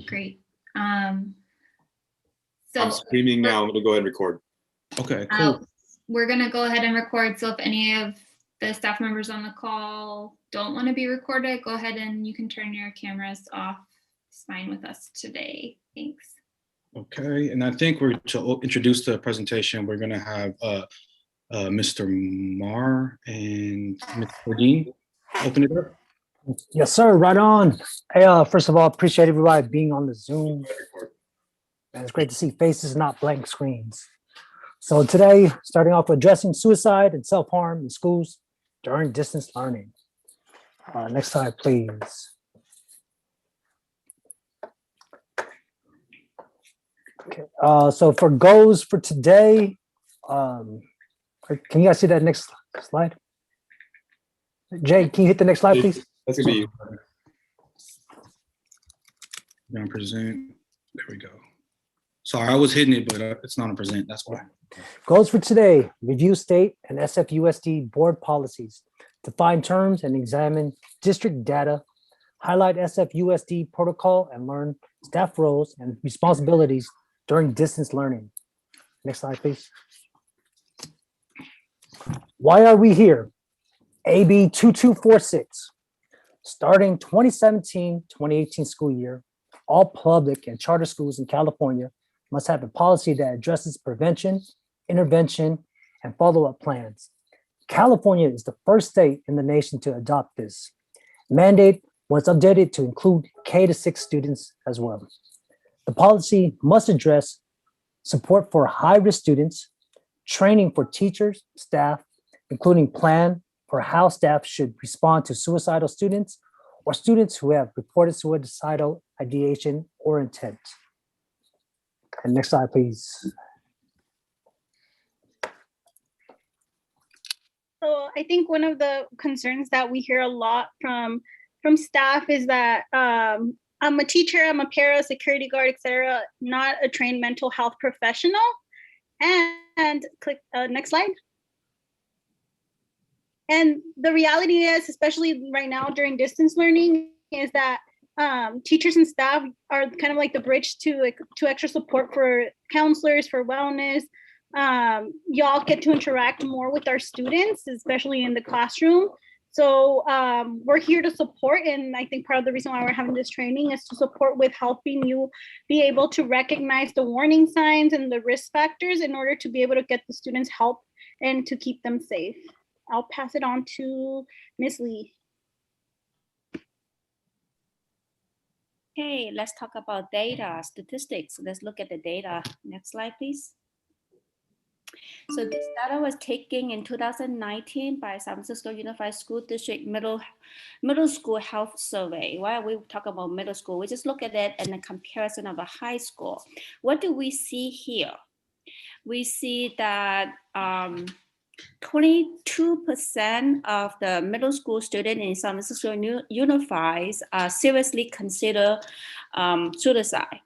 Great. I'm streaming now. I'm going to go ahead and record. Okay, cool. We're going to go ahead and record. So if any of the staff members on the call don't want to be recorded, go ahead and you can turn your cameras off. It's fine with us today. Thanks. Okay, and I think we're to introduce the presentation. We're going to have Mr. Marr and Mr. Dean open it up. Yes, sir. Right on. Hey, first of all, appreciate everybody being on the Zoom. And it's great to see faces, not blank screens. So today, starting off with addressing suicide and self-harm in schools during distance learning. Next slide, please. Okay. So for goals for today, can you guys see that next slide? Jay, can you hit the next slide, please? That's going to be you. Gonna present. There we go. Sorry, I was hitting it, but it's not a present. That's why. Goals for today: review state and SFUSD board policies, define terms and examine district data, highlight SFUSD protocol and learn staff roles and responsibilities during distance learning. Next slide, please. Why are we here? AB 2246. Starting 2017-2018 school year, all public and charter schools in California must have a policy that addresses prevention, intervention, and follow-up plans. California is the first state in the nation to adopt this. Mandate was updated to include K-6 students as well. The policy must address support for high-risk students, training for teachers, staff, including plan for how staff should respond to suicidal students or students who have reported suicidal ideation or intent. And next slide, please. So I think one of the concerns that we hear a lot from staff is that I'm a teacher, I'm a para, security guard, etc., not a trained mental health professional. And click next slide. And the reality is, especially right now during distance learning, is that teachers and staff are kind of like the bridge to extra support for counselors, for wellness. Y'all get to interact more with our students, especially in the classroom. So we're here to support, and I think part of the reason why we're having this training is to support with helping you be able to recognize the warning signs and the risk factors in order to be able to get the students help and to keep them safe. I'll pass it on to Ms. Lee. Okay, let's talk about data, statistics. Let's look at the data. Next slide, please. So this data was taken in 2019 by San Francisco Unified School District Middle School Health Survey. Why are we talking about middle school? We just look at it in a comparison of a high school. What do we see here? We see that 22% of the middle school students in San Francisco Unified seriously consider suicide.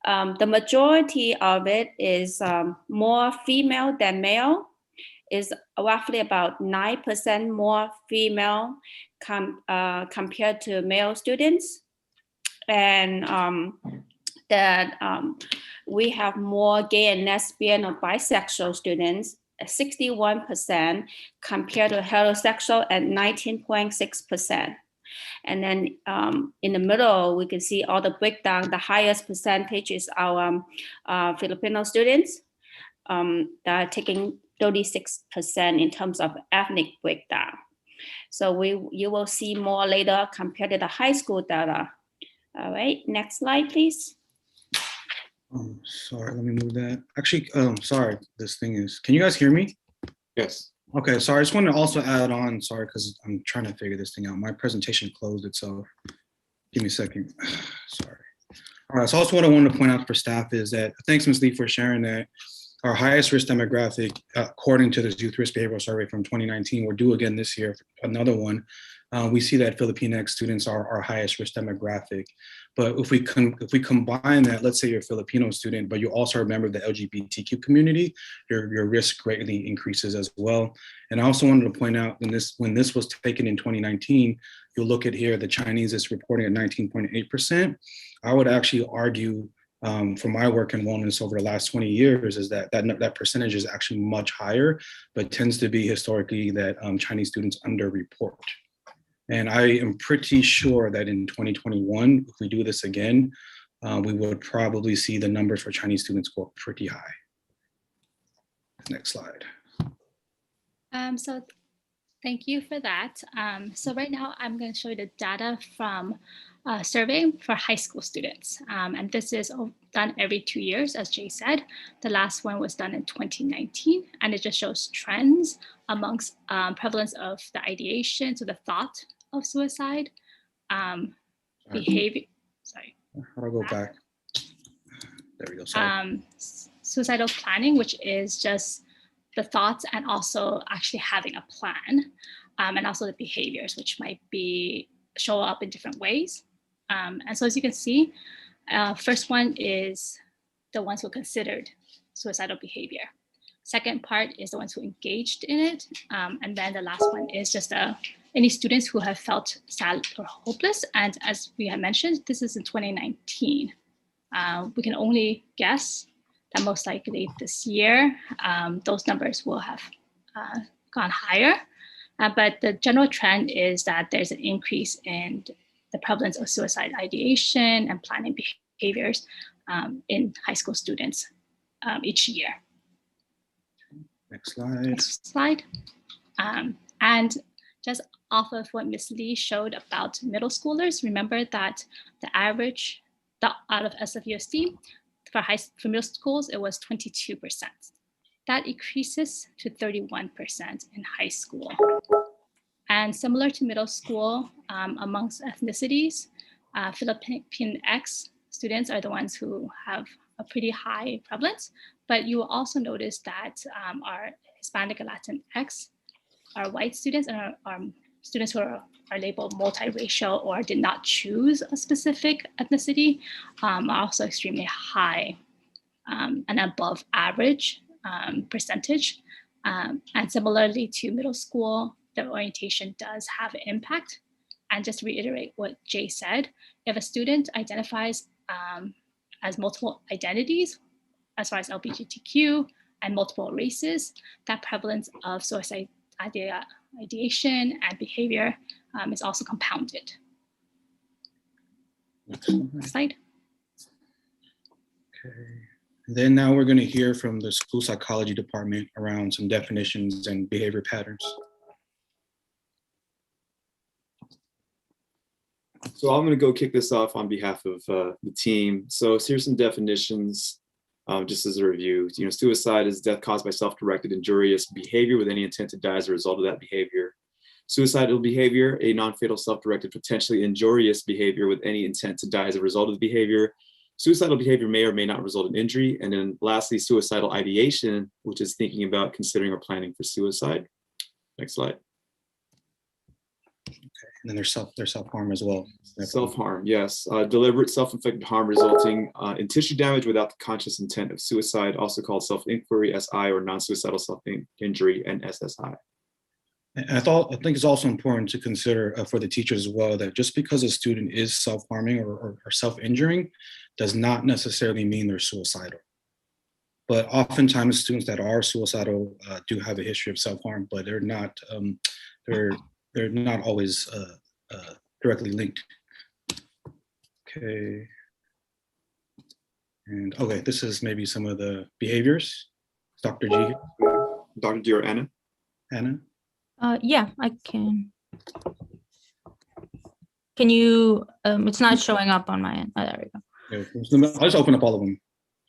The majority of it is more female than male, is roughly about 9% more female compared to male students. And we have more gay and lesbian or bisexual students, 61% compared to heterosexual at 19.6%. And then in the middle, we can see all the breakdown. The highest percentage is our Filipino students that are taking 36% in terms of ethnic breakdown. So you will see more later compared to the high school data. All right, next slide, please. Sorry, let me move that. Actually, sorry, this thing is, can you guys hear me? Yes. Okay, sorry, I just wanted to also add on, sorry, because I'm trying to figure this thing out. My presentation closed itself. Give me a second, sorry. All right, so also what I wanted to point out for staff is that, thanks Ms. Lee for sharing that. Our highest risk demographic, according to this Youth Risk Behavioral Survey from 2019, we're due again this year, another one. We see that Filipinx students are our highest risk demographic. But if we combine that, let's say you're a Filipino student, but you also are a member of the LGBTQ community, your risk greatly increases as well. And I also wanted to point out when this was taken in 2019, you'll look at here, the Chinese is reporting at 19.8%. I would actually argue from my work in wellness over the last 20 years is that percentage is actually much higher, but tends to be historically that Chinese students underreport. And I am pretty sure that in 2021, if we do this again, we would probably see the numbers for Chinese students go up pretty high. Next slide. So thank you for that. So right now I'm going to show you the data from a survey for high school students. And this is done every 2 years, as Jay said. The last one was done in 2019, and it just shows trends amongst prevalence of the ideation, so the thought of suicide, behavior, sorry. How do I go back? There we go, sorry. Suicidal planning, which is just the thoughts and also actually having a plan, and also the behaviors, which might be show up in different ways. And so as you can see, first one is the ones who considered suicidal behavior. Second part is the ones who engaged in it. And then the last one is just any students who have felt sad or hopeless. And as we have mentioned, this is in 2019. We can only guess that most likely this year, those numbers will have gone higher. But the general trend is that there's an increase in the prevalence of suicide ideation and planning behaviors in high school students each year. Next slide. Next slide. And just off of what Ms. Lee showed about middle schoolers, remember that the average out of SFUSD for middle schools, it was 22%. That increases to 31% in high school. And similar to middle school, amongst ethnicities, Filipinx students are the ones who have a pretty high prevalence, but you will also notice that our Hispanic and Latinx, our white students, and our students who are labeled multiracial or did not choose a specific ethnicity are also extremely high and above average percentage. And similarly to middle school, the orientation does have an impact. And just to reiterate what Jay said, if a student identifies as multiple identities, as far as LGBTQ and multiple races, that prevalence of suicide ideation and behavior is also compounded. Next slide. Okay. Then now we're going to hear from the school psychology department around some definitions and behavior patterns. So I'm going to go kick this off on behalf of the team. So here's some definitions, just as a review. Suicide is death caused by self-directed injurious behavior with any intent to die as a result of that behavior. Suicidal behavior, a non-fatal self-directed potentially injurious behavior with any intent to die as a result of the behavior. Suicidal behavior may or may not result in injury. And then lastly, suicidal ideation, which is thinking about, considering, or planning for suicide. Next slide. And then there's self-harm as well. Self-harm, yes. Deliberate self-inflicted harm resulting in tissue damage without the conscious intent of suicide, also called self-inquiry, SI, or non-suicidal self-injury, and SSI. And I think it's also important to consider for the teachers as well that just because a student is self-harming or self-injuring does not necessarily mean they're suicidal. But oftentimes students that are suicidal do have a history of self-harm, but they're not always directly linked. Okay. And okay, this is maybe some of the behaviors. Dr. G. Dr. G or Anna? Anna? Yeah, I can. Can you, it's not showing up on my end. Oh, there we go. Yeah, I'll just open up all of them.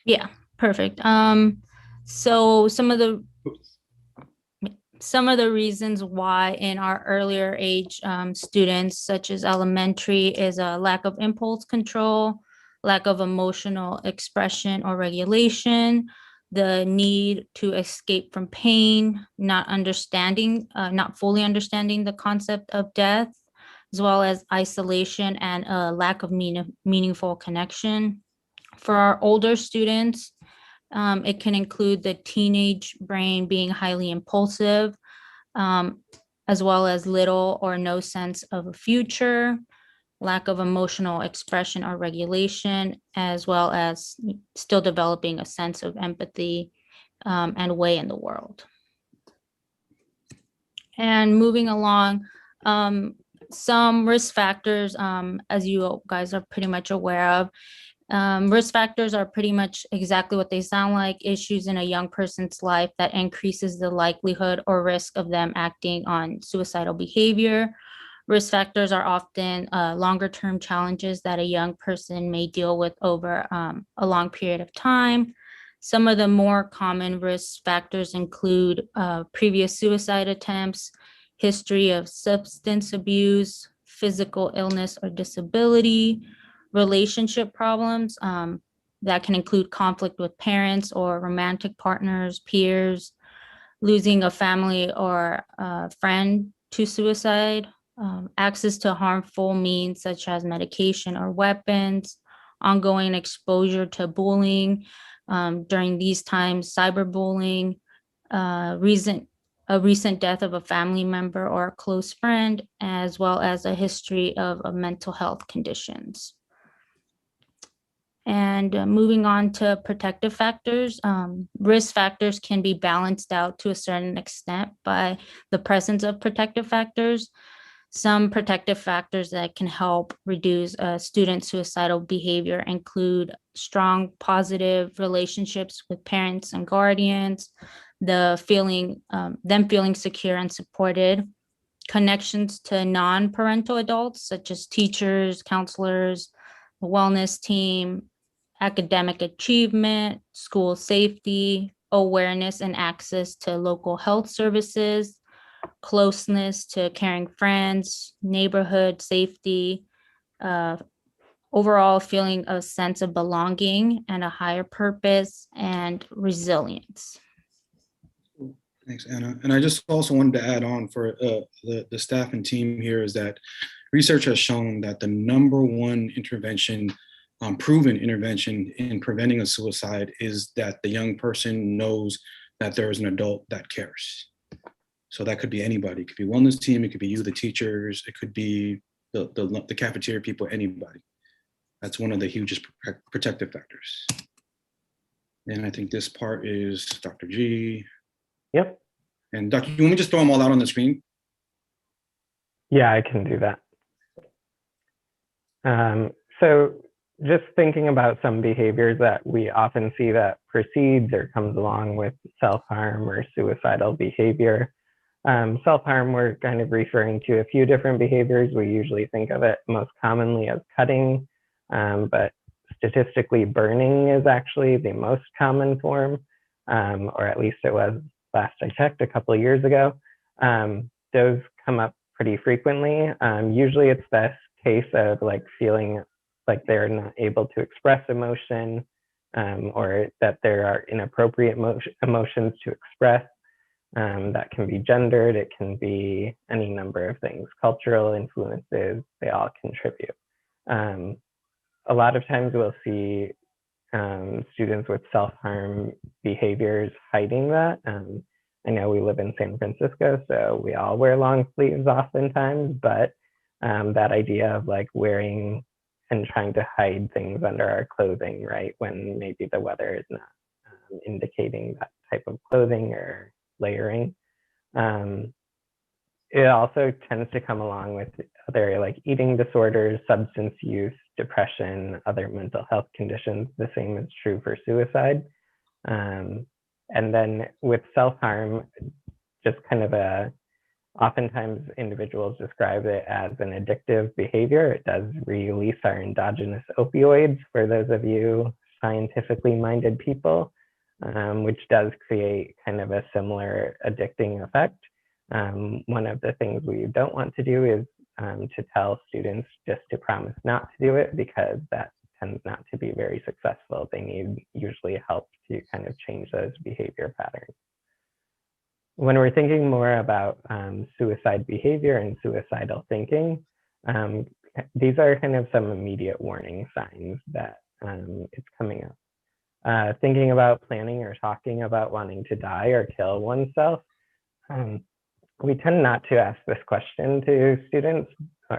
Yeah, perfect. So some of the reasons why in our earlier age students, such as elementary, is a lack of impulse control, lack of emotional expression or regulation, the need to escape from pain, not fully understanding the concept of death, as well as isolation and a lack of meaningful connection. For our older students, it can include the teenage brain being highly impulsive, as well as little or no sense of a future, lack of emotional expression or regulation, as well as still developing a sense of empathy and way in the world. And moving along, some risk factors, as you guys are pretty much aware of, risk factors are pretty much exactly what they sound like, issues in a young person's life that increases the likelihood or risk of them acting on suicidal behavior. Risk factors are often longer term challenges that a young person may deal with over a long period of time. Some of the more common risk factors include previous suicide attempts, history of substance abuse, physical illness or disability, relationship problems that can include conflict with parents or romantic partners, peers, losing a family or a friend to suicide, access to harmful means such as medication or weapons, ongoing exposure to bullying during these times, cyberbullying, a recent death of a family member or a close friend, as well as a history of mental health conditions. And moving on to protective factors, risk factors can be balanced out to a certain extent by the presence of protective factors. Some protective factors that can help reduce student suicidal behavior include strong positive relationships with parents and guardians, them feeling secure and supported, connections to non-parental adults such as teachers, counselors, the wellness team, academic achievement, school safety, awareness and access to local health services, closeness to caring friends, neighborhood safety, overall feeling a sense of belonging and a higher purpose and resilience. Thanks, Anna. And I just also wanted to add on for the staff and team here is that research has shown that the number one intervention, proven intervention in preventing a suicide is that the young person knows that there is an adult that cares. So that could be anybody. It could be wellness team. It could be you, the teachers. It could be the cafeteria people, anybody. That's one of the hugest protective factors. And I think this part is Dr. G. Yep. And Dr. You want me to just throw them all out on the screen? Yeah, I can do that. So just thinking about some behaviors that we often see that precedes or comes along with self-harm or suicidal behavior. Self-harm, we're kind of referring to a few different behaviors. We usually think of it most commonly as cutting, but statistically burning is actually the most common form, or at least it was last I checked a couple of years ago. Those come up pretty frequently. Usually it's this case of like feeling like they're not able to express emotion, or that there are inappropriate emotions to express. That can be gendered, it can be any number of things. Cultural influences, they all contribute. A lot of times we'll see students with self-harm behaviors hiding that. I know we live in San Francisco, so we all wear long sleeves oftentimes, but that idea of like wearing and trying to hide things under our clothing, right, when maybe the weather is not indicating that type of clothing or layering. It also tends to come along with other like eating disorders, substance use, depression, other mental health conditions. The same is true for suicide. And then with self-harm, just kind of oftentimes individuals describe it as an addictive behavior. It does release our endogenous opioids, for those of you scientifically minded people, which does create kind of a similar addicting effect. One of the things we don't want to do is to tell students just to promise not to do it, because that tends not to be very successful. They need usually help to kind of change those behavior patterns. When we're thinking more about suicide behavior and suicidal thinking, these are kind of some immediate warning signs that it's coming up. Thinking about planning or talking about wanting to die or kill oneself. we tend not to ask this question to students,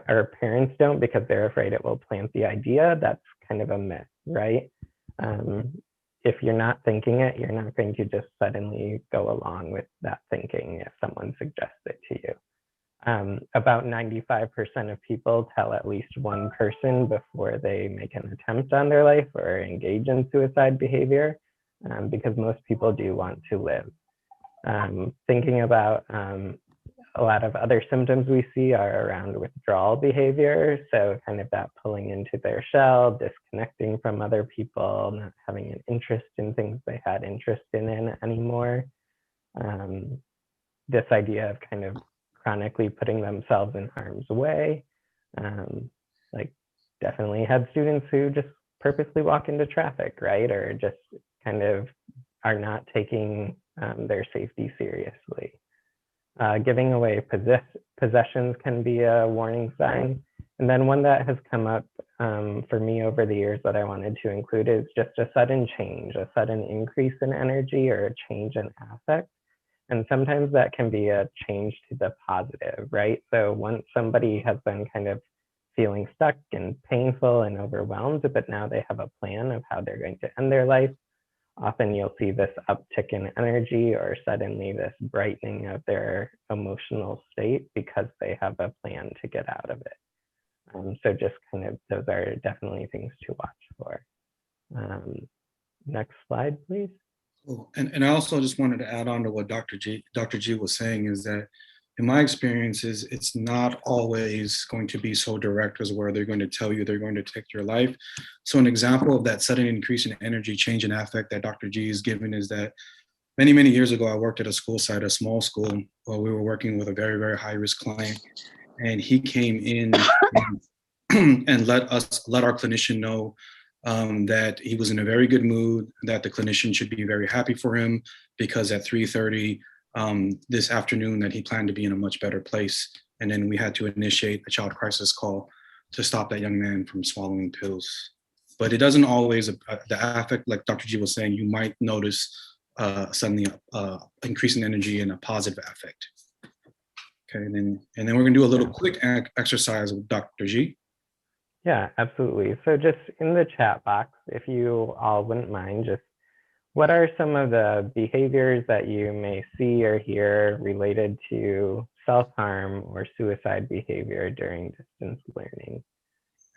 or parents don't, because they're afraid it will plant the idea. That's kind of a myth, right? If you're not thinking it, you're not going to just suddenly go along with that thinking if someone suggests it to you. About 95% of people tell at least one person before they make an attempt on their life or engage in suicide behavior, because most people do want to live. Thinking about a lot of other symptoms we see are around withdrawal behavior. So kind of that pulling into their shell, disconnecting from other people, not having an interest in things they had interest in anymore. This idea of kind of chronically putting themselves in harm's way. Like definitely had students who just purposely walk into traffic, right? Or just kind of are not taking their safety seriously. Giving away possessions can be a warning sign. And then one that has come up for me over the years that I wanted to include is just a sudden change, a sudden increase in energy or a change in affect. And sometimes that can be a change to the positive, right? So once somebody has been kind of feeling stuck and painful and overwhelmed, but now they have a plan of how they're going to end their life, often you'll see this uptick in energy or suddenly this brightening of their emotional state because they have a plan to get out of it. So just kind of, those are definitely things to watch for. Next slide, please. Cool. And I also just wanted to add on to what Dr. G was saying is that in my experiences, it's not always going to be so direct as where they're going to tell you they're going to take your life. So an example of that sudden increase in energy, change in affect that Dr. G is given is that many, many years ago, I worked at a school site, a small school, where we were working with a very, very high risk client. And he came in and let our clinician know that he was in a very good mood, that the clinician should be very happy for him because at 3:30 this afternoon that he planned to be in a much better place. And then we had to initiate a child crisis call to stop that young man from swallowing pills. But it doesn't always, the affect, like Dr. G was saying, you might notice suddenly increase in energy and a positive affect. Okay, and then we're gonna do a little quick exercise with Dr. G. Yeah, absolutely. So just in the chat box, if you all wouldn't mind, just what are some of the behaviors that you may see or hear related to self-harm or suicide behavior during distance learning?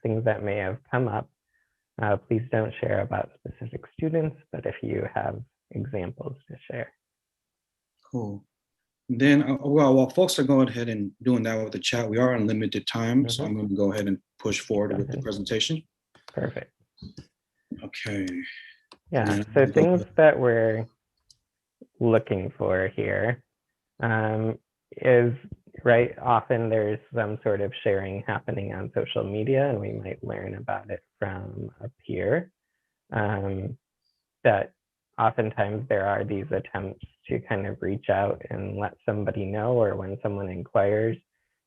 Things that may have come up. Please don't share about specific students, but if you have examples to share. Cool. Then, well, while folks are going ahead and doing that with the chat, we are on limited time, so I'm going to go ahead and push forward with the presentation. Perfect. Okay. Yeah, so things that we're looking for here is, right, often there's some sort of sharing happening on social media, and we might learn about it from a peer. That oftentimes there are these attempts to kind of reach out and let somebody know, or when someone inquires,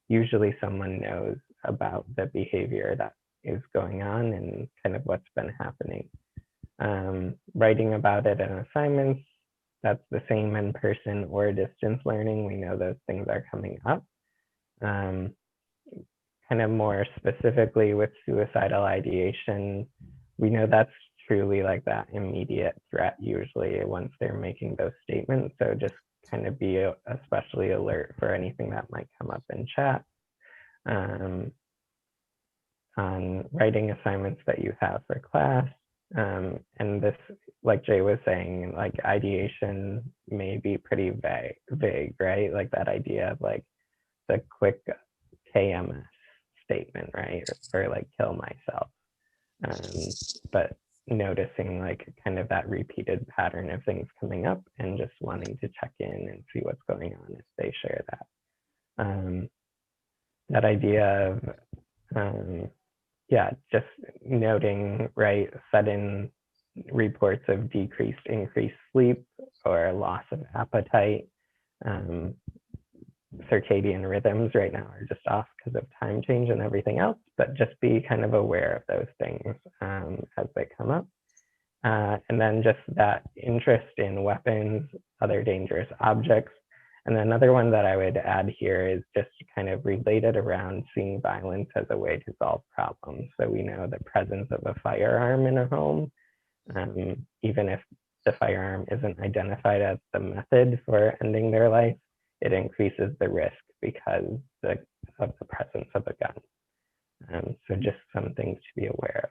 usually someone knows about the behavior that is going on and kind of what's been happening. Writing about it in assignments, that's the same in person or distance learning. We know those things are coming up. Kind of more specifically with suicidal ideation, we know that's truly like that immediate threat usually once they're making those statements. So just kind of be especially alert for anything that might come up in chat. On writing assignments that you have for class. And this, like Jay was saying, like ideation may be pretty vague, right? Like that idea of like the quick KMS statement, right? Or like kill myself. But noticing like kind of that repeated pattern of things coming up and just wanting to check in and see what's going on if they share that. That idea of, yeah, just noting, right, sudden reports of increased sleep or loss of appetite. Circadian rhythms right now are just off because of time change and everything else, but just be kind of aware of those things as they come up. And then just that interest in weapons, other dangerous objects, And another one that I would add here is just kind of related around seeing violence as a way to solve problems. So we know the presence of a firearm in a home, even if the firearm isn't identified as the method for ending their life, it increases the risk because of the presence of a gun. So just some things to be aware of.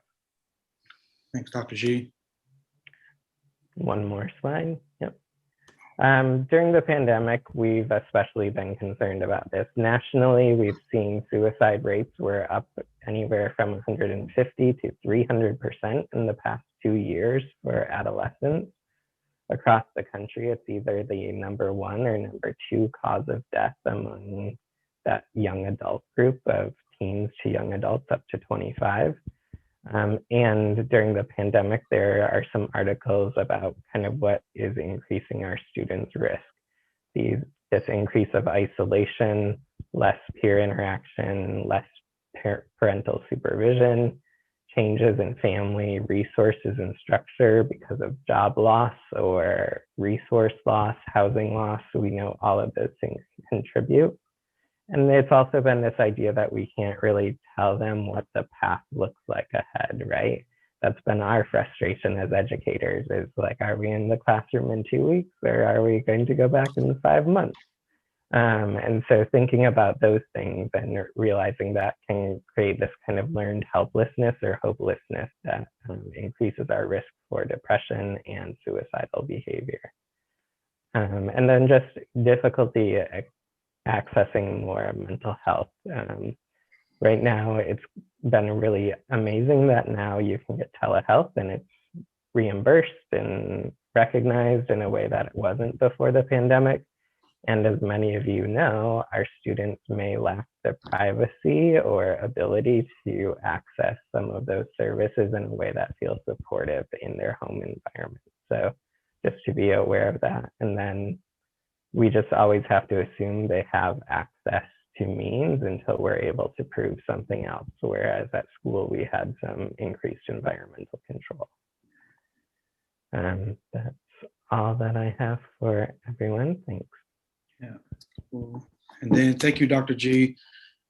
Thanks, Dr. G. One more slide. Yep. During the pandemic, we've especially been concerned about this. Nationally, we've seen suicide rates were up anywhere from 150 to 300% in the past 2 years for adolescents. Across the country, it's either the number 1 or number 2 cause of death among that young adult group of teens to young adults up to 25. And during the pandemic, there are some articles about kind of what is increasing our students' risk. This increase of isolation, less peer interaction, less parental supervision, changes in family resources and structure because of job loss or resource loss, housing loss. So we know all of those things contribute. And it's also been this idea that we can't really tell them what the path looks like ahead, right? That's been our frustration as educators, is like, are we in the classroom in 2 weeks or are we going to go back in 5 months? And so thinking about those things and realizing that can create this kind of learned helplessness or hopelessness that increases our risk for depression and suicidal behavior. And then just difficulty accessing more mental health. Right now, it's been really amazing that now you can get telehealth and it's reimbursed and recognized in a way that it wasn't before the pandemic. And as many of you know, our students may lack the privacy or ability to access some of those services in a way that feels supportive in their home environment. So just to be aware of that. And then we just always have to assume they have access to means until we're able to prove something else. Whereas at school, we had some increased environmental control. That's all that I have for everyone. Thanks. Yeah, cool. And then thank you, Dr. G.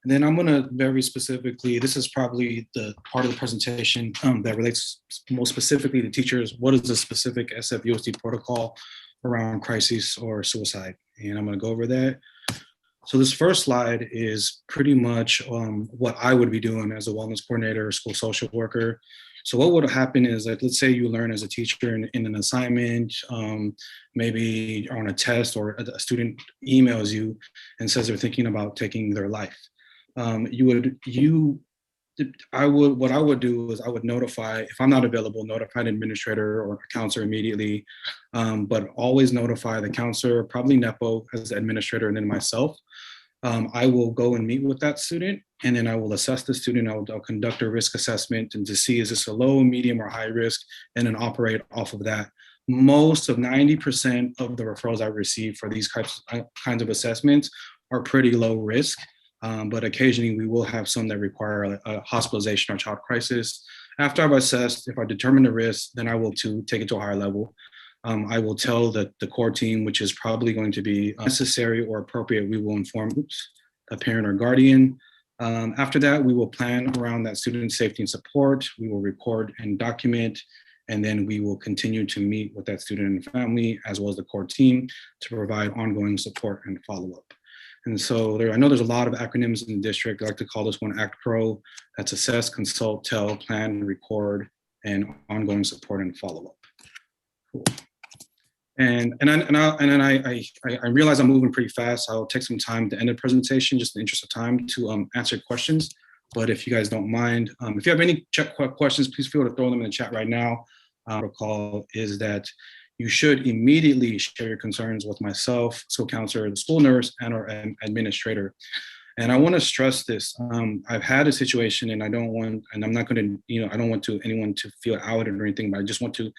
And then I'm gonna very specifically, this is probably the part of the presentation that relates most specifically to teachers. What is the specific SFUSD protocol around crises or suicide? And I'm gonna go over that. So this first slide is pretty much what I would be doing as a wellness coordinator or school social worker. So what would happen is that, let's say you learn as a teacher in an assignment, maybe on a test, or a student emails you and says they're thinking about taking their life. What I would do is I would notify, if I'm not available, notify an administrator or a counselor immediately, but always notify the counselor, probably NEPO as the administrator, and then myself. I will go and meet with that student, and then I will assess the student. I'll conduct a risk assessment and to see, is this a low, medium, or high risk, and then operate off of that. Most of 90% of the referrals I receive for these kinds of assessments are pretty low risk. But occasionally we will have some that require a hospitalization or child crisis. After I've assessed, if I determine the risk, then I will take it to a higher level. I will tell the core team, which is probably going to be necessary or appropriate, we will inform a parent or guardian. After that, we will plan around that student's safety and support. We will record and document, and then we will continue to meet with that student and family, as well as the core team, to provide ongoing support and follow-up. And so I know there's a lot of acronyms in the district. I like to call this one ACT-PRO. That's assess, consult, tell, plan, record, and ongoing support and follow-up. Cool. And then I realize I'm moving pretty fast. I'll take some time to end the presentation, just in the interest of time, to answer questions. But if you guys don't mind, if you have any questions, please feel to throw them in the chat right now. Protocol is that you should immediately share your concerns with myself, school counselor, the school nurse, and or an administrator. And I want to stress this. I've had a situation, and I don't want, and I'm not going to, I don't want anyone to feel outed or anything, but I just want to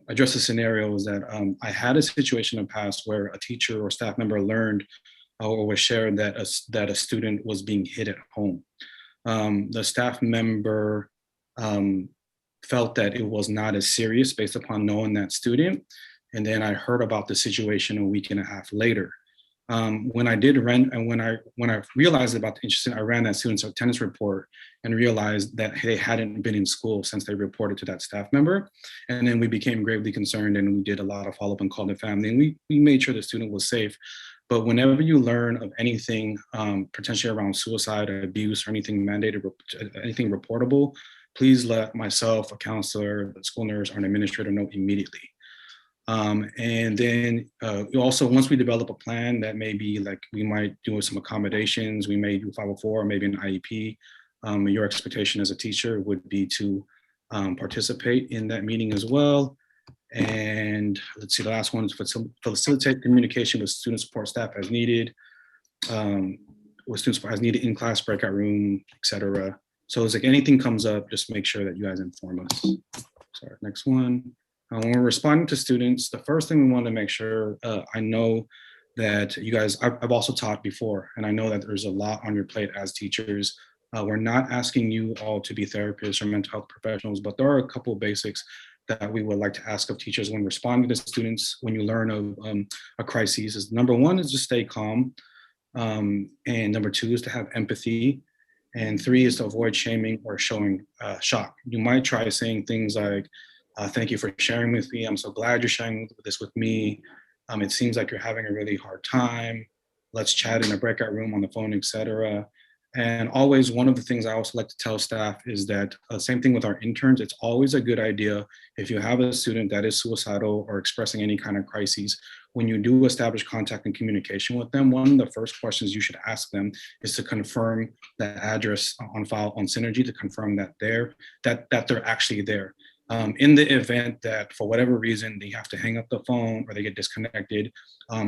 address the scenarios that I had a situation in the past where a teacher or staff member learned or was shared that a student was being hit at home. The staff member felt that it was not as serious based upon knowing that student. And then I heard about the situation a week and a half later. When I did run, and when I realized about the incident, I ran that student's attendance report and realized that they hadn't been in school since they reported to that staff member. And then we became gravely concerned, and we did a lot of follow-up and called the family, and we made sure the student was safe. But whenever you learn of anything potentially around suicide or abuse or anything mandated, anything reportable, please let myself, a counselor, the school nurse, or an administrator know immediately. And then also, once we develop a plan that may be like, we might do some accommodations, we may do 504, or maybe an IEP, your expectation as a teacher would be to participate in that meeting as well. And let's see, the last one is facilitate communication with student support staff as needed, with student support as needed in class, breakout room, etc. So it's like anything comes up, just make sure that you guys inform us. Sorry, next one. When we're responding to students, the first thing we want to make sure, I know that you guys, I've also taught before, and I know that there's a lot on your plate as teachers. We're not asking you all to be therapists or mental health professionals, but there are a couple of basics that we would like to ask of teachers when responding to students when you learn of a crisis. Is number one is to stay calm, and number two is to have empathy, and three is to avoid shaming or showing shock. You might try saying things like, thank you for sharing with me. I'm so glad you're sharing this with me. It seems like you're having a really hard time. Let's chat in a breakout room, on the phone, etc. And always, one of the things I also like to tell staff is that same thing with our interns. It's always a good idea if you have a student that is suicidal or expressing any kind of crises, when you do establish contact and communication with them, one of the first questions you should ask them is to confirm the address on file on Synergy, to confirm that they're actually there. In the event that for whatever reason they have to hang up the phone, or they get disconnected,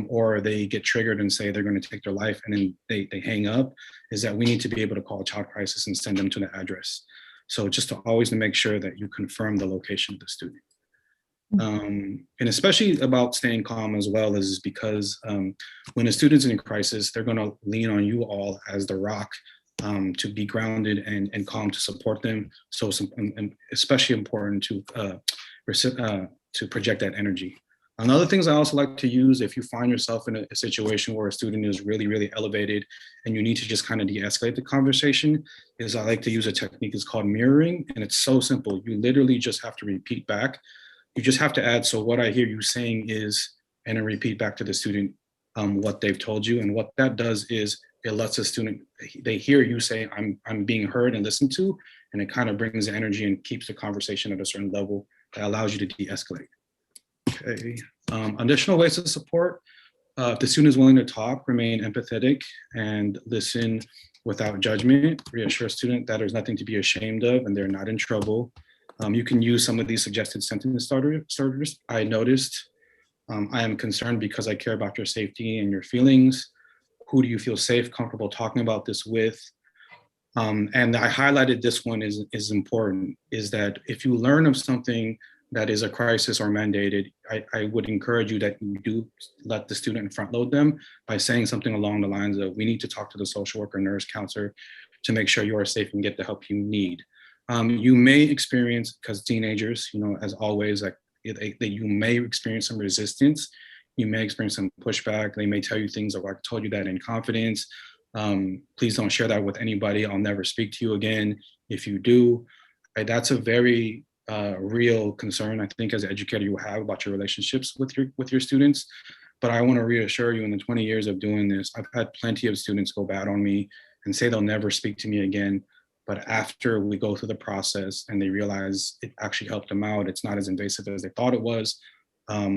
or they get triggered and say they're going to take their life, and then they hang up, is that we need to be able to call a child crisis and send them to the address. So just to always make sure that you confirm the location of the student. And especially about staying calm as well, is because when a student's in a crisis, they're going to lean on you all as the rock, to be grounded and calm, to support them. So it's especially important to project that energy. Another things I also like to use, if you find yourself in a situation where a student is really, really elevated and you need to just kind of de-escalate the conversation, is I like to use a technique. It's called mirroring, and it's so simple. You literally just have to repeat back. You just have to add, so what I hear you saying is, and then repeat back to the student what they've told you. And what that does is it lets the student, they hear you say, I'm being heard and listened to, and it kind of brings the energy and keeps the conversation at a certain level that allows you to de-escalate. Okay. Additional ways to support. If the student is willing to talk, remain empathetic and listen without judgment. Reassure a student that there's nothing to be ashamed of and they're not in trouble. You can use some of these suggested sentence starters. I noticed, I am concerned because I care about your safety and your feelings. Who do you feel safe, comfortable talking about this with? And I highlighted this one is important, is that if you learn of something that is a crisis or mandated, I would encourage you that you do let the student front load them by saying something along the lines of, we need to talk to the social worker, nurse, counselor to make sure you are safe and get the help you need. You may experience, because teenagers, as always, like you may experience some resistance. You may experience some pushback. They may tell you things like, I told you that in confidence. Please don't share that with anybody. I'll never speak to you again. If you do, that's a very real concern, I think, as an educator you have about your relationships with your students. But I want to reassure you, in the 20 years of doing this, I've had plenty of students go bad on me and say they'll never speak to me again. But after we go through the process and they realize it actually helped them out, it's not as invasive as they thought it was,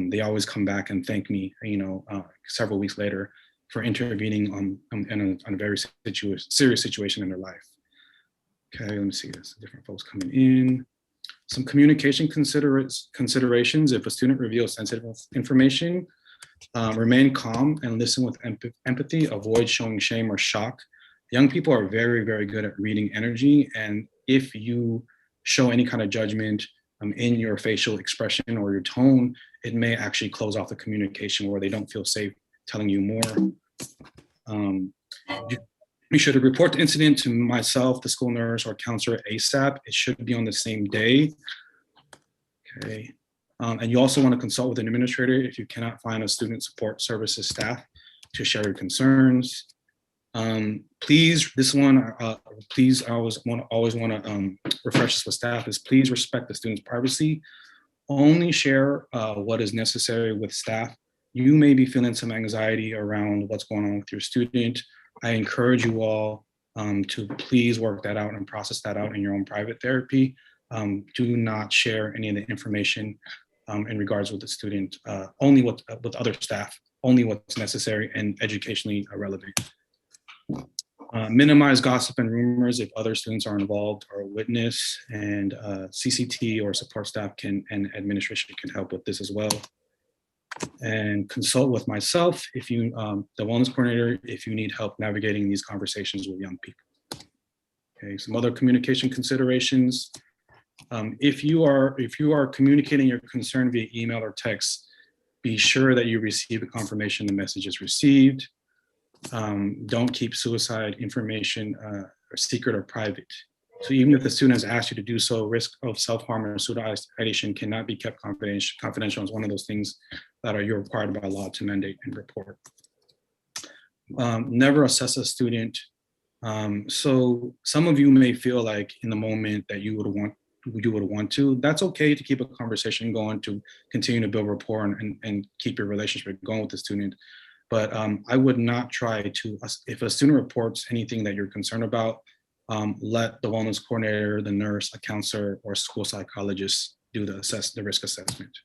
they always come back and thank me, several weeks later, for intervening on a very serious situation in their life. Okay, let me see this. Different folks coming in. Some communication considerations. If a student reveals sensitive information, remain calm and listen with empathy. Avoid showing shame or shock. Young people are very, very good at reading energy. And if you show any kind of judgment in your facial expression or your tone, it may actually close off the communication where they don't feel safe telling you more. You should report the incident to myself, the school nurse, or counselor ASAP. It should be on the same day. Okay. And you also want to consult with an administrator if you cannot find a student support services staff to share your concerns. Please, this one, please, I always want to refresh this with staff is please respect the student's privacy. Only share what is necessary with staff. You may be feeling some anxiety around what's going on with your student. I encourage you all to please work that out and process that out in your own private therapy. Do not share any of the information in regards with the student, only with other staff, only what's necessary and educationally relevant. Minimize gossip and rumors if other students are involved or a witness, and CCT or support staff and administration can help with this as well. And consult with myself if you, the wellness coordinator, if you need help navigating these conversations with young people. Okay, some other communication considerations. If you are communicating your concern via email or text, be sure that you receive a confirmation the message is received. Don't keep suicide information secret or private. So even if the student has asked you to do so, risk of self-harm or suicidation cannot be kept confidential. Is one of those things that you're required by law to mandate and report. Never assess a student. So some of you may feel like in the moment that you would want to. That's okay to keep a conversation going, to continue to build rapport and keep your relationship going with the student. But I would not try to, if a student reports anything that you're concerned about, let the wellness coordinator, the nurse, a counselor, or school psychologist do the risk assessment.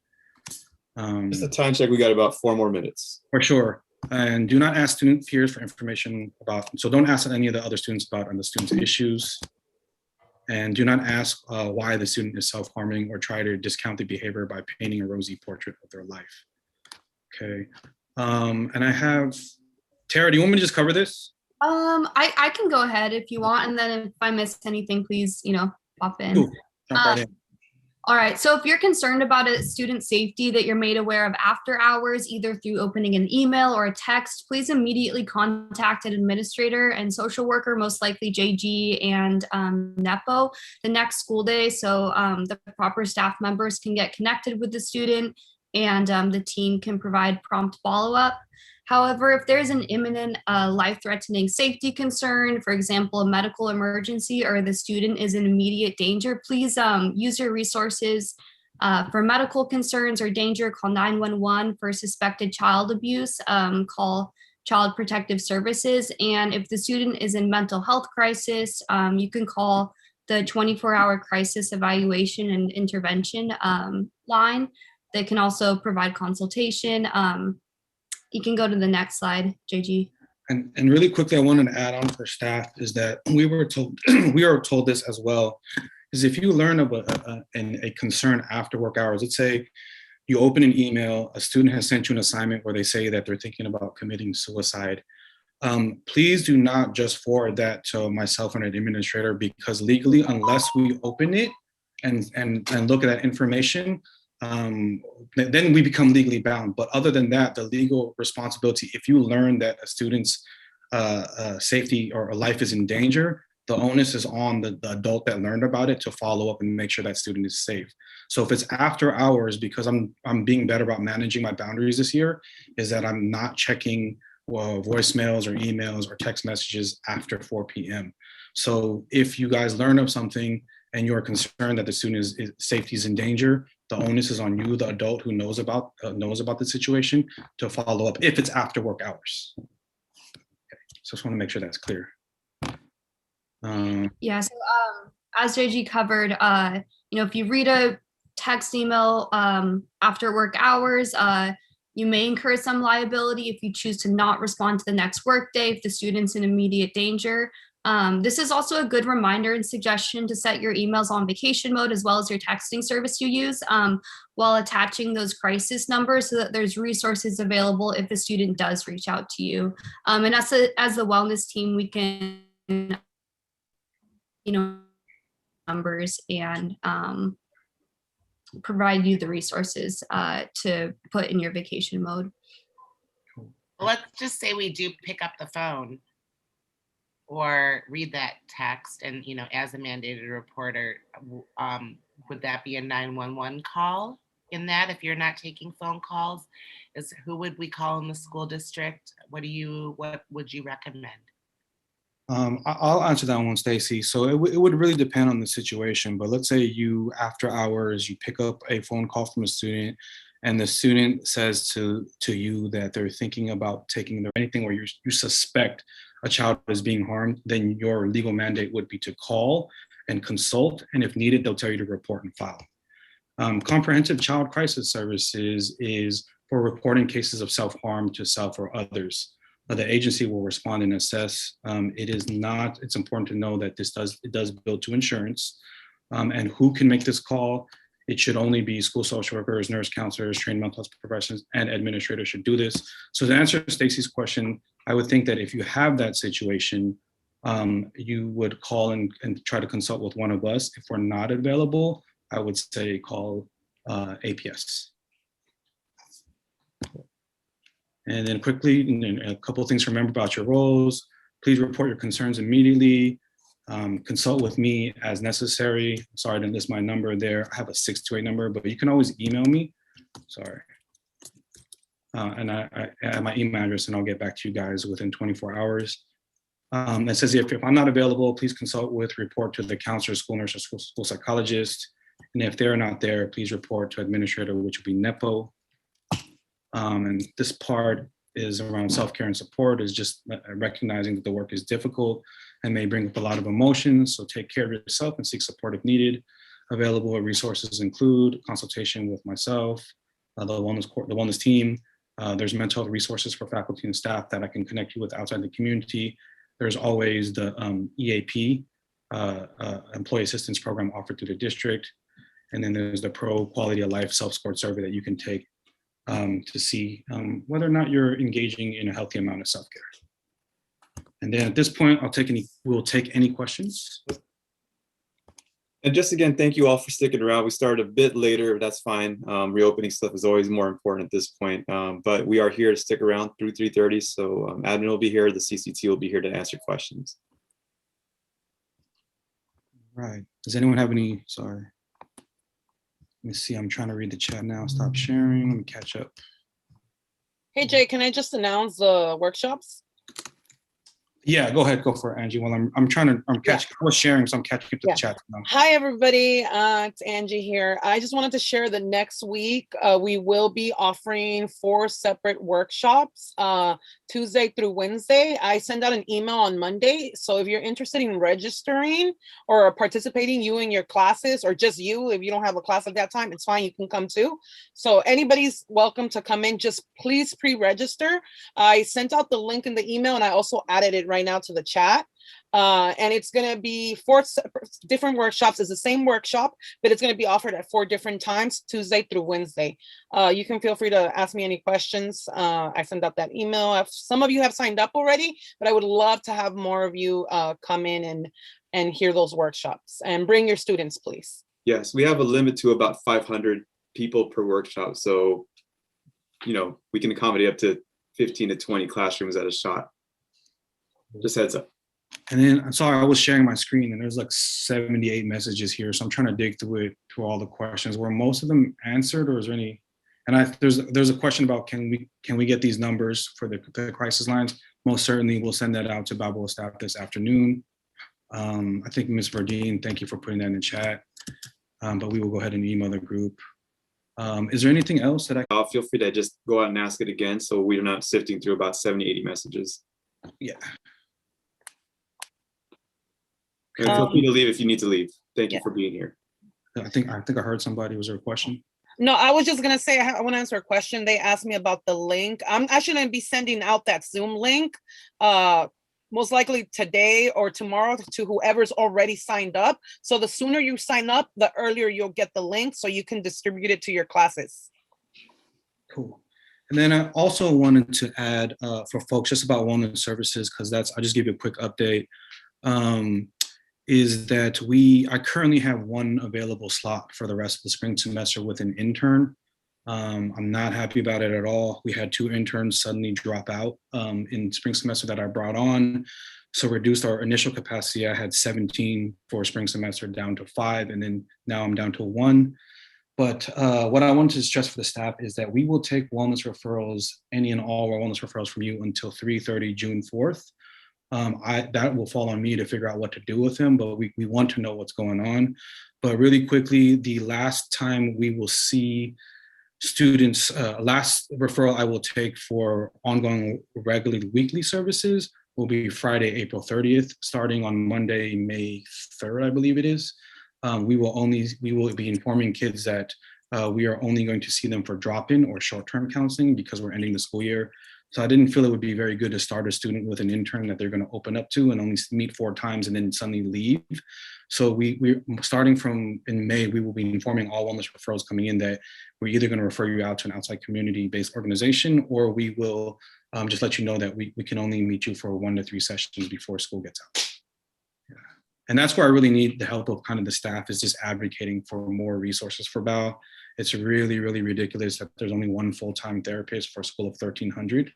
Just a time check, we got about 4 more minutes. For sure. And do not ask student peers for information about, so don't ask any of the other students about the student's issues. And do not ask why the student is self-harming or try to discount the behavior by painting a rosy portrait of their life. Okay. And I have, Tara, do you want me to just cover this? I can go ahead if you want, and then if I miss anything, please, pop in. Ooh, jump right in. All right, so if you're concerned about a student safety that you're made aware of after hours, either through opening an email or a text, please immediately contact an administrator and social worker, most likely JG and NEPO, the next school day, so the proper staff members can get connected with the student and the team can provide prompt follow-up. However, if there's an imminent life-threatening safety concern, for example, a medical emergency, or the student is in immediate danger, please use your resources for medical concerns or danger. Call 911 for suspected child abuse, call Child Protective Services. And if the student is in mental health crisis, you can call the 24-hour crisis evaluation and intervention line. They can also provide consultation. You can go to the next slide, JG. And really quickly, I wanted to add on for staff is that we were told, we are told this as well, is if you learn of a concern after work hours, let's say you open an email, a student has sent you an assignment where they say that they're thinking about committing suicide. Please do not just forward that to myself and an administrator, because legally, unless we open it and look at that information, then we become legally bound. But other than that, the legal responsibility, if you learn that a student's safety or life is in danger, the onus is on the adult that learned about it to follow up and make sure that student is safe. So if it's after hours, because I'm being better about managing my boundaries this year, is that I'm not checking voicemails or emails or text messages after 4 p.m. So if you guys learn of something and you're concerned that the student's safety is in danger, the onus is on you, the adult who knows about the situation, to follow up if it's after work hours. Okay. So just want to make sure that's clear. Yeah, so as JG covered, if you read a text email after work hours, you may incur some liability if you choose to not respond to the next workday if the student's in immediate danger. This is also a good reminder and suggestion to set your emails on vacation mode as well as your texting service you use while attaching those crisis numbers so that there's resources available if the student does reach out to you. And as the wellness team, we can, numbers and provide you the resources to put in your vacation mode. Let's just say we do pick up the phone or read that text and, as a mandated reporter, would that be a 911 call? in that if you're not taking phone calls? Who would we call in the school district? What would you recommend? I'll answer that one, Stacy. So it would really depend on the situation, but let's say you, after hours, you pick up a phone call from a student and the student says to you that they're thinking about taking anything where you suspect a child is being harmed, then your legal mandate would be to call and consult, and if needed, they'll tell you to report and file. Comprehensive Child Crisis Services is for reporting cases of self-harm to self or others. The agency will respond and assess. It's important to know that it does bill to insurance. And who can make this call? It should only be school social workers, nurse counselors, trained mental health professionals, and administrators should do this. So to answer Stacy's question, I would think that if you have that situation, you would call and try to consult with one of us. If we're not available, I would say call APS. And then quickly, a couple of things to remember about your roles. Please report your concerns immediately. Consult with me as necessary. Sorry, I didn't list my number there. I have a 628 number, but you can always email me. Sorry. And I add my email address and I'll get back to you guys within 24 hours. It says if I'm not available, please report to the counselor, school nurse, or school psychologist. And if they're not there, please report to administrator, which will be NEPO. And this part is around self-care and support, is just recognizing that the work is difficult and may bring up a lot of emotions. So take care of yourself and seek support if needed. Available resources include consultation with myself, the wellness team. There's mental health resources for faculty and staff that I can connect you with outside the community. There's always the EAP, Employee Assistance Program offered through the district. And then there's the Pro Quality of Life self-scored survey that you can take to see whether or not you're engaging in a healthy amount of self-care. And then at this point, we'll take any questions. And just again, thank you all for sticking around. We started a bit later, but that's fine. Reopening stuff is always more important at this point. But we are here to stick around through 3:30. So admin will be here, the CCT will be here to answer questions. Right. Does anyone have any, sorry. Let me see, I'm trying to read the chat now. Stop sharing, let me catch up. Hey Jay, can I just announce the workshops? Yeah, go ahead, go for it, Angie. Well, I was sharing, so I'm catching up to the chat now. Hi, everybody. It's Angie here. I just wanted to share that next week, we will be offering 4 separate workshops, Tuesday through Wednesday. I send out an email on Monday. So if you're interested in registering or participating, you in your classes, or just you, if you don't have a class at that time, it's fine, you can come too. So anybody's welcome to come in, just please pre-register. I sent out the link in the email and I also added it right now to the chat. And it's going to be 4 different workshops. It's the same workshop, but it's going to be offered at 4 different times, Tuesday through Wednesday. You can feel free to ask me any questions. I sent out that email. Some of you have signed up already, but I would love to have more of you come in and hear those workshops, and bring your students, please. Yes, we have a limit to about 500 people per workshop. So, we can accommodate up to 15 to 20 classrooms at a shot. Just heads up. And then, I'm sorry, I was sharing my screen and there's like 78 messages here. So I'm trying to dig through all the questions. Were most of them answered, or is there any? And there's a question about can we get these numbers for the crisis lines? Most certainly, we'll send that out to Balboa staff this afternoon. I think Ms. Verdine, thank you for putting that in the chat. But we will go ahead and email the group. Is there anything else that feel free to just go out and ask it again, so we're not sifting through about 70, 80 messages. Yeah. And feel free to leave if you need to leave. Thank you for being here. I think I heard somebody. Was there a question? No, I was just gonna say I want to answer a question. They asked me about the link. I'm actually gonna be sending out that Zoom link, most likely today or tomorrow, to whoever's already signed up. So the sooner you sign up, the earlier you'll get the link, so you can distribute it to your classes. Cool. And then I also wanted to add for folks just about wellness services, because I'll just give you a quick update. Is that I currently have 1 available slot for the rest of the spring semester with an intern. I'm not happy about it at all. We had 2 interns suddenly drop out in spring semester that I brought on. So reduced our initial capacity. I had 17 for spring semester down to 5, and then now I'm down to 1. But what I want to stress for the staff is that we will take wellness referrals, any and all wellness referrals from you until 3:30 June 4th. That will fall on me to figure out what to do with them, but we want to know what's going on. But really quickly, the last time we will see students, last referral I will take for ongoing regular weekly services will be Friday, April 30th, starting on Monday, May 3rd, I believe it is. We will be informing kids that we are only going to see them for drop-in or short-term counseling because we're ending the school year. So I didn't feel it would be very good to start a student with an intern that they're going to open up to and only meet 4 times and then suddenly leave. So we're starting from in May, we will be informing all wellness referrals coming in that we're either going to refer you out to an outside community-based organization, or we will just let you know that we can only meet you for 1 to 3 sessions before school gets out. Yeah. And that's where I really need the help of kind of the staff, is just advocating for more resources for BAL. It's really, really ridiculous that there's only 1 full-time therapist for a school of 1,300.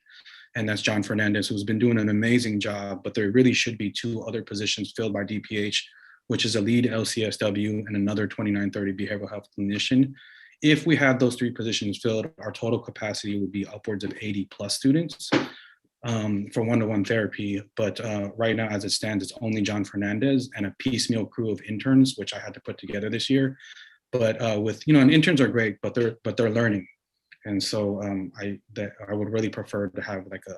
And that's John Fernandez, who's been doing an amazing job, but there really should be 2 other positions filled by DPH, which is a lead LCSW and another 2930 behavioral health clinician. If we have those 3 positions filled, our total capacity would be upwards of 80 plus students for one-to-one therapy. But right now, as it stands, it's only John Fernandez and a piecemeal crew of interns, which I had to put together this year. But with, and interns are great, but they're learning. And so I would really prefer to have like a